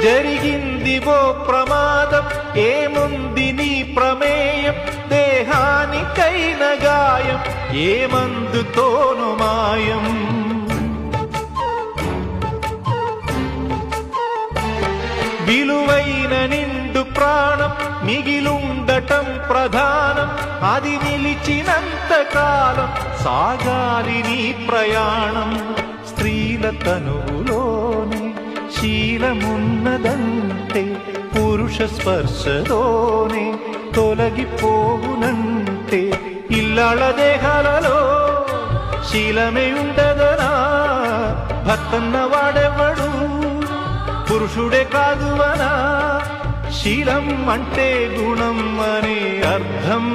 జరిగింది ఓ ప్రమాదం, ఏముంది నీ ప్రమేయం, దేహానికైన గాయం ఏమందుతోను మాయం. విలువైన నిండు ప్రాణం మిగిలుండటం ప్రధానం, అది నిలిచినంత కాలం సాగాలి నీ ప్రయాణం. స్త్రీల తనువులోనే శీలమున్నదంటే పురుష స్పర్శతోనే తొలగిపోవునంటే, ఇల్లాళ దేహాలలో శీలమే ఉండదనా, భర్తన్న వాడెవడు పురుషుడే కాదువనా. శీలం అంటే గుణం అనే అర్థం.